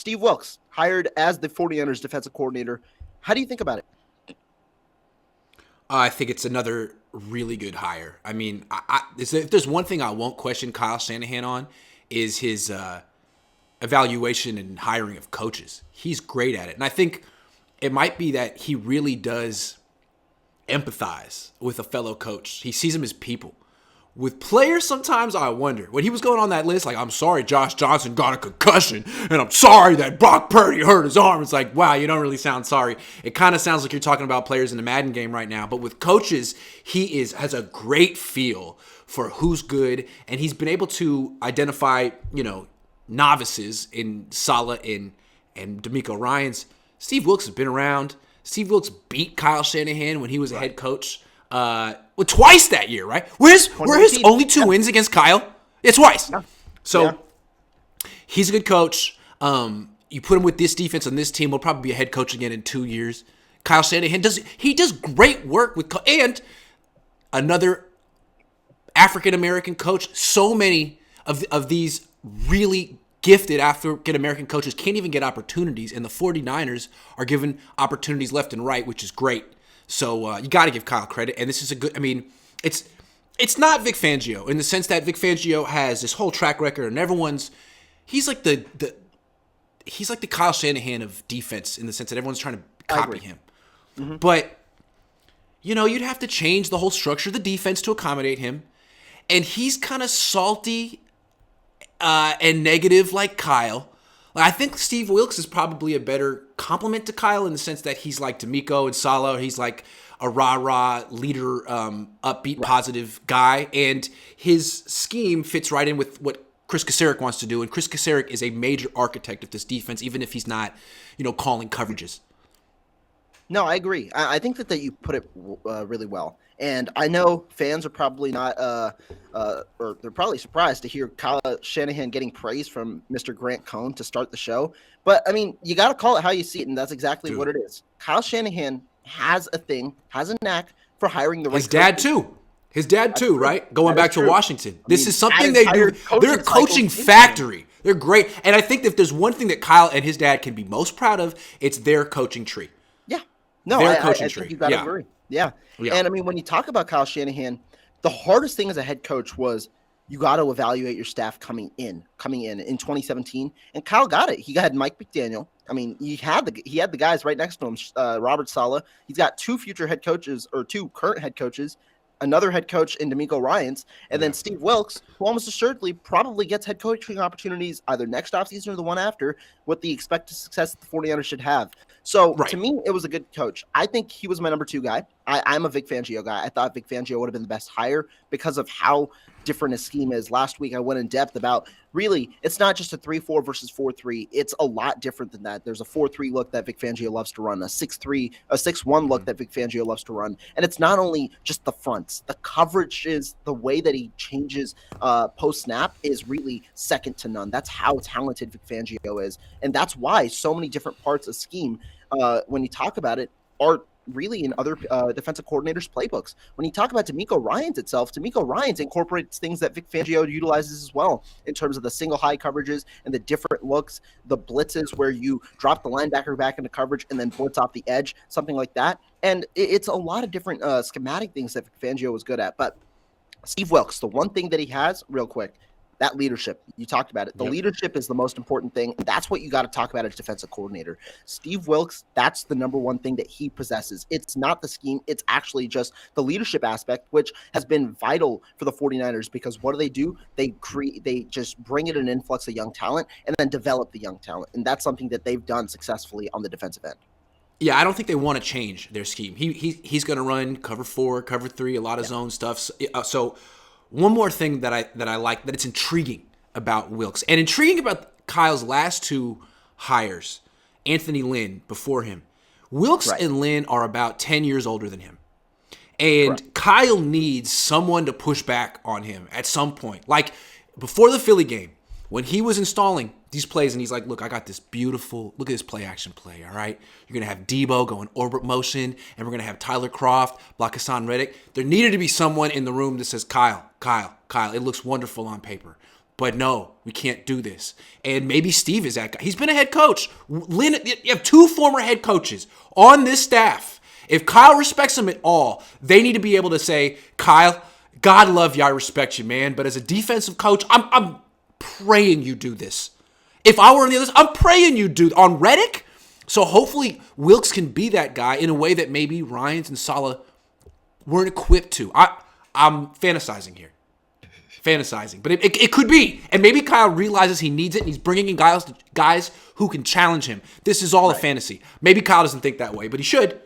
Steve Wilks, hired as the 49ers defensive coordinator. How do you think about it? I think it's another really good hire. I mean, if there's one thing I won't question Kyle Shanahan on, is his evaluation and hiring of coaches. He's great at it. And I think it might be that he really does empathize with a fellow coach. He sees them as people. With players, sometimes I wonder. When he was going on that list, like, I'm sorry Josh Johnson got a concussion, and I'm sorry that Brock Purdy hurt his arm. It's like, wow, you don't really sound sorry. It kind of sounds like you're talking about players in the Madden game right now. But with coaches, he has a great feel for who's good, and he's been able to identify, novices in Saleh and DeMeco Ryans. Steve Wilks has been around. Steve Wilks beat Kyle Shanahan when he was a head coach. Twice that year, right? Were his only two wins against Kyle? Yeah, twice. Yeah. So he's a good coach. You put him with this defense on this team, will probably be a head coach again in 2 years. Kyle Shanahan does great work with, and another African American coach. So many of these really gifted African American coaches can't even get opportunities, and the 49ers are given opportunities left and right, which is great. So you got to give Kyle credit, and this is a good. I mean, it's not Vic Fangio in the sense that Vic Fangio has this whole track record, and he's like the Kyle Shanahan of defense in the sense that everyone's trying to copy him. Mm-hmm. But you'd have to change the whole structure of the defense to accommodate him, and he's kind of salty and negative like Kyle. I think Steve Wilks is probably a better compliment to Kyle in the sense that he's like DeMeco and Saleh. He's like a rah-rah leader, upbeat, positive guy. And his scheme fits right in with what Chris Kasarik wants to do. And Chris Kasarik is a major architect of this defense, even if he's not, calling coverages. No, I agree. I think that you put it really well. And I know fans are probably not, or they're probably surprised to hear Kyle Shanahan getting praise from Mr. Grant Cohn to start the show. But, I mean, you got to call it how you see it, and that's exactly what it is. Kyle Shanahan has a knack for hiring the right His dad, too, right? Going back to Washington. This is something they do. They're a coaching factory. They're great. And I think if there's one thing that Kyle and his dad can be most proud of, it's their coaching tree. Yeah. No, I think you got to agree. Yeah. And I mean, when you talk about Kyle Shanahan, the hardest thing as a head coach was you got to evaluate your staff coming in 2017. And Kyle got it. He had Mike McDaniel. I mean, he had the guys right next to him, Robert Saleh. He's got two current head coaches, another head coach in DeMeco Ryans, and then Steve Wilks, who almost assuredly probably gets head coaching opportunities either next offseason or the one after, what the expected success that the 49ers should have. So, to me, it was a good coach. I think he was my number 2 guy. I'm a Vic Fangio guy. I thought Vic Fangio would have been the best hire because of how different his scheme is. Last week, I went in depth about really, it's not just a 3-4 versus 4-3. It's a lot different than that. There's a 4-3 look that Vic Fangio loves to run, a 6-1 look that Vic Fangio loves to run. And it's not only just the fronts. The coverage is the way that he changes post-snap is really second to none. That's how talented Vic Fangio is. And that's why so many different parts of scheme, when you talk about it, are really in other defensive coordinators' playbooks. When you talk about DeMeco Ryans itself, DeMeco Ryans incorporates things that Vic Fangio utilizes as well in terms of the single high coverages and the different looks, the blitzes where you drop the linebacker back into coverage and then blitz off the edge, something like that. And it's a lot of different schematic things that Vic Fangio was good at. But Steve Wilks, the one thing that he has, real quick, that leadership. You talked about it. The leadership is the most important thing. And that's what you got to talk about as defensive coordinator. Steve Wilks, that's the number one thing that he possesses. It's not the scheme. It's actually just the leadership aspect, which has been vital for the 49ers because what do? They just bring in an influx of young talent and then develop the young talent. And that's something that they've done successfully on the defensive end. Yeah, I don't think they want to change their scheme. He's going to run cover 4, cover 3, a lot of zone stuff. So one more thing that I like, that it's intriguing about Wilks and intriguing about Kyle's last 2 hires, Anthony Lynn before him. Wilks and Lynn are about 10 years older than him. And Kyle needs someone to push back on him at some point. Like before the Philly game, when he was installing these plays and he's like, look, I got this beautiful, look at this play action play, all right? You're going to have Debo going orbit motion, and we're going to have Tyler Kroft block Hassan Reddick. There needed to be someone in the room that says, Kyle, it looks wonderful on paper. But no, we can't do this. And maybe Steve is that guy. He's been a head coach. Lynn, you have 2 former head coaches on this staff. If Kyle respects him at all, they need to be able to say, Kyle, God love you, I respect you, man. But as a defensive coach, I'm praying you do this. If I were on the other side, I'm praying you do on Reddick. So hopefully Wilks can be that guy in a way that maybe Ryans and Saleh weren't equipped to. I'm fantasizing here. But it could be. And maybe Kyle realizes he needs it, and he's bringing in guys who can challenge him. This is all a fantasy. Maybe Kyle doesn't think that way, but he should.